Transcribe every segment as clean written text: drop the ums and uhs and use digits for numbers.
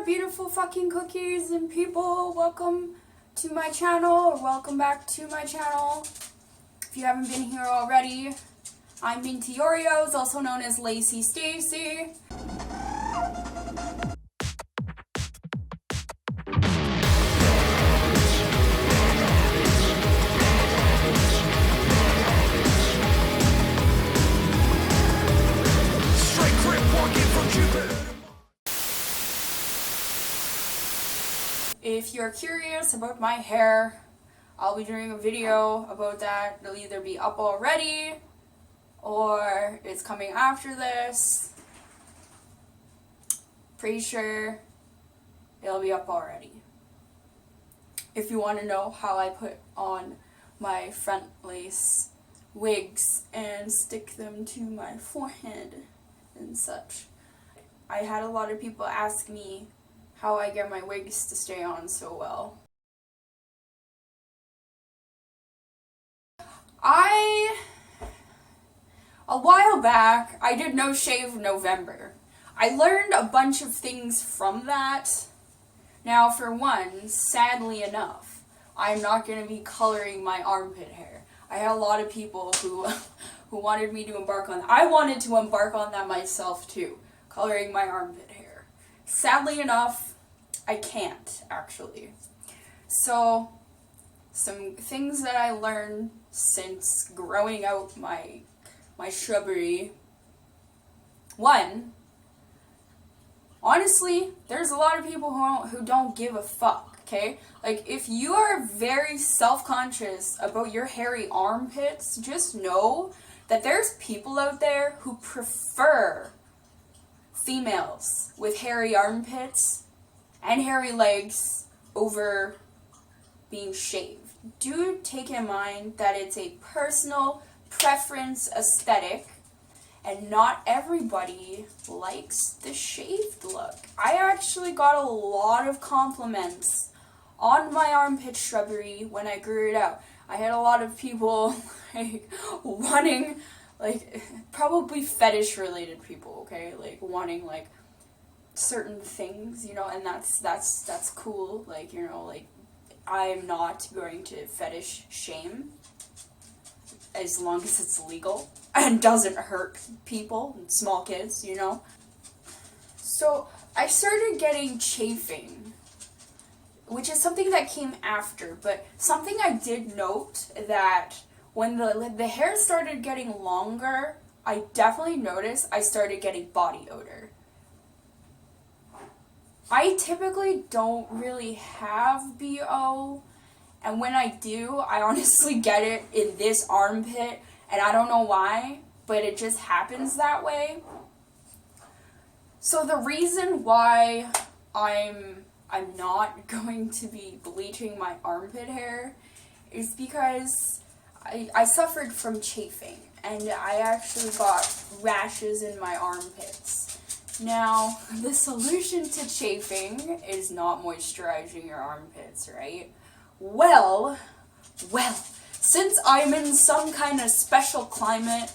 beautiful fucking cookies and people? Welcome to my channel, or welcome back to my channel. If you haven't been here already, I'm Mintyoreos, also known as Lacey Stacy. If you're curious about my hair, I'll be doing a video about that. It'll either be up already or it's coming after this. Pretty sure it'll be up already. If you want to know how I put on my front lace wigs and stick them to my forehead and such, I had a lot of people ask me how I get my wigs to stay on so well. A while back, I did No Shave November. I learned a bunch of things from that. Now, for one, sadly enough, I'm not going to be coloring my armpit hair. I had a lot of people who wanted me to embark on that. I wanted to embark on that myself too, coloring my armpit hair. Sadly enough, I can't, actually. So, some things that I learned since growing out my shrubbery. One, honestly, there's a lot of people who don't give a fuck, okay? Like, if you are very self-conscious about your hairy armpits, just know that there's people out there who prefer females with hairy armpits and hairy legs over being shaved. Do take in mind that it's a personal preference aesthetic, and not everybody likes the shaved look. I actually got a lot of compliments on my armpit shrubbery when I grew it out. I had a lot of people wanting, probably fetish related people, okay, wanting certain things, and that's cool. I'm not going to fetish shame as long as it's legal and doesn't hurt people, small kids, So I started getting chafing, which is something that came after, but something I did note that when the hair started getting longer, I definitely noticed I started getting body odor. I typically don't really have BO, and when I do, I honestly get it in this armpit, and I don't know why, but it just happens that way. So the reason why I'm not going to be bleaching my armpit hair is because I suffered from chafing, and I actually got rashes in my armpits. Now, the solution to chafing is not moisturizing your armpits, right? Well, since I'm in some kind of special climate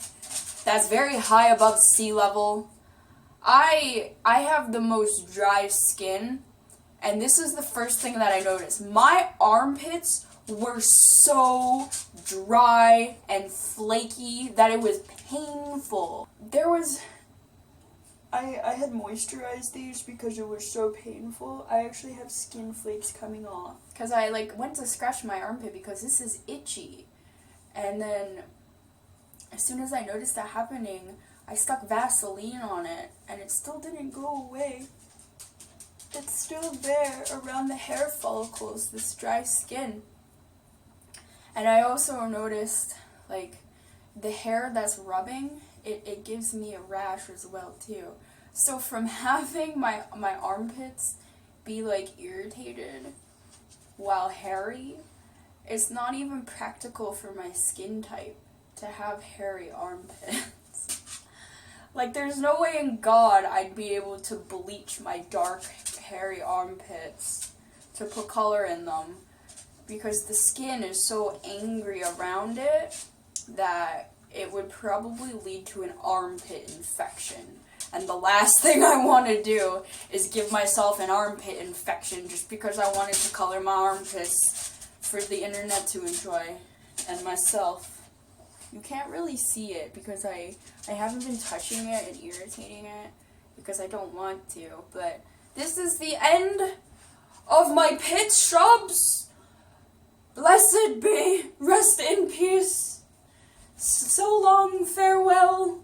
that's very high above sea level, I have the most dry skin, and this is the first thing that I noticed. My armpits were so dry and flaky that it was painful. I had moisturized these because it was so painful. I actually have skin flakes coming off. Because I went to scratch my armpit because this is itchy. And then as soon as I noticed that happening, I stuck Vaseline on it and it still didn't go away. It's still there around the hair follicles, this dry skin. And I also noticed the hair that's rubbing, it gives me a rash as well too. So from having my armpits be irritated while hairy, it's not even practical for my skin type to have hairy armpits. There's no way in God I'd be able to bleach my dark hairy armpits to put color in them, because the skin is so angry around it that it would probably lead to an armpit infection. And the last thing I want to do is give myself an armpit infection just because I wanted to color my armpits for the internet to enjoy and myself. You can't really see it because I haven't been touching it and irritating it because I don't want to. But this is the end of my pit shrubs. Blessed be. Rest in peace. So long, farewell,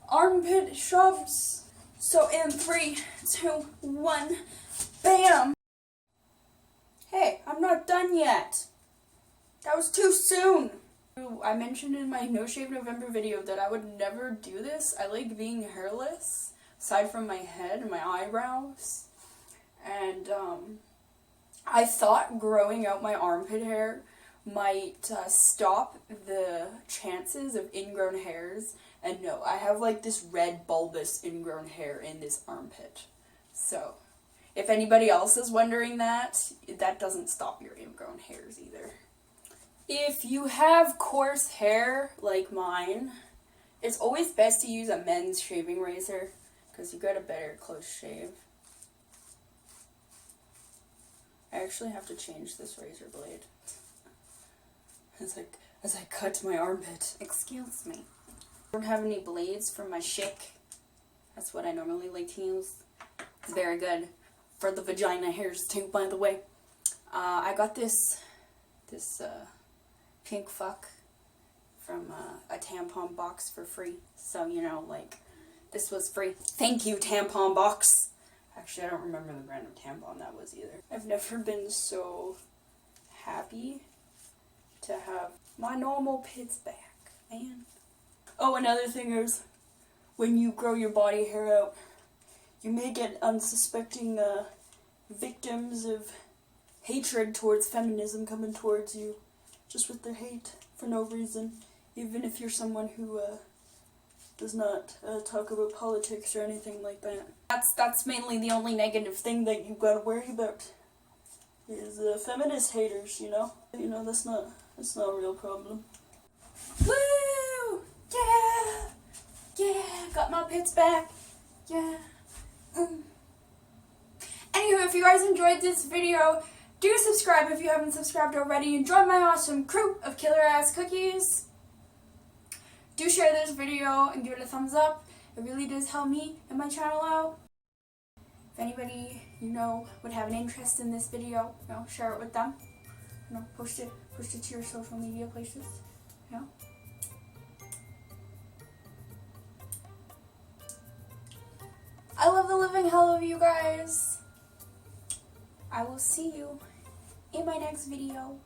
armpit shrubs. So in 3, 2, 1, bam! Hey, I'm not done yet. That was too soon. I mentioned in my No Shave November video that I would never do this. I like being hairless, aside from my head and my eyebrows. And I thought growing out my armpit hair might stop the chances of ingrown hairs. And no, I have like this red bulbous ingrown hair in this armpit. So, if anybody else is wondering that doesn't stop your ingrown hairs either. If you have coarse hair like mine, it's always best to use a men's shaving razor because you get a better close shave. I actually have to change this razor blade as I cut my armpit. Excuse me. I don't have any blades for my shick. That's what I normally like to use. It's very good for the vagina hairs too, by the way. I got this pink fuck from a tampon box for free. So, you know, like, this was free. Thank you, tampon box. Actually, I don't remember the brand of tampon that was either. I've never been so happy to have my normal pits back, man. Oh, another thing is, when you grow your body hair out, you may get unsuspecting victims of hatred towards feminism coming towards you, just with their hate for no reason, even if you're someone who does not talk about politics or anything like that. That's mainly the only negative thing that you've got to worry about is feminist haters, you know? You know, that's not a real problem. Woo! Yeah! Yeah! Got my pits back! Yeah! Anywho, if you guys enjoyed this video, do subscribe if you haven't subscribed already and join my awesome crew of killer-ass cookies. Do share this video and give it a thumbs up. It really does help me and my channel out. If anybody you know would have an interest in this video, you know, share it with them. You know, post it to your social media places. You know. I love the living hell of you guys. I will see you in my next video.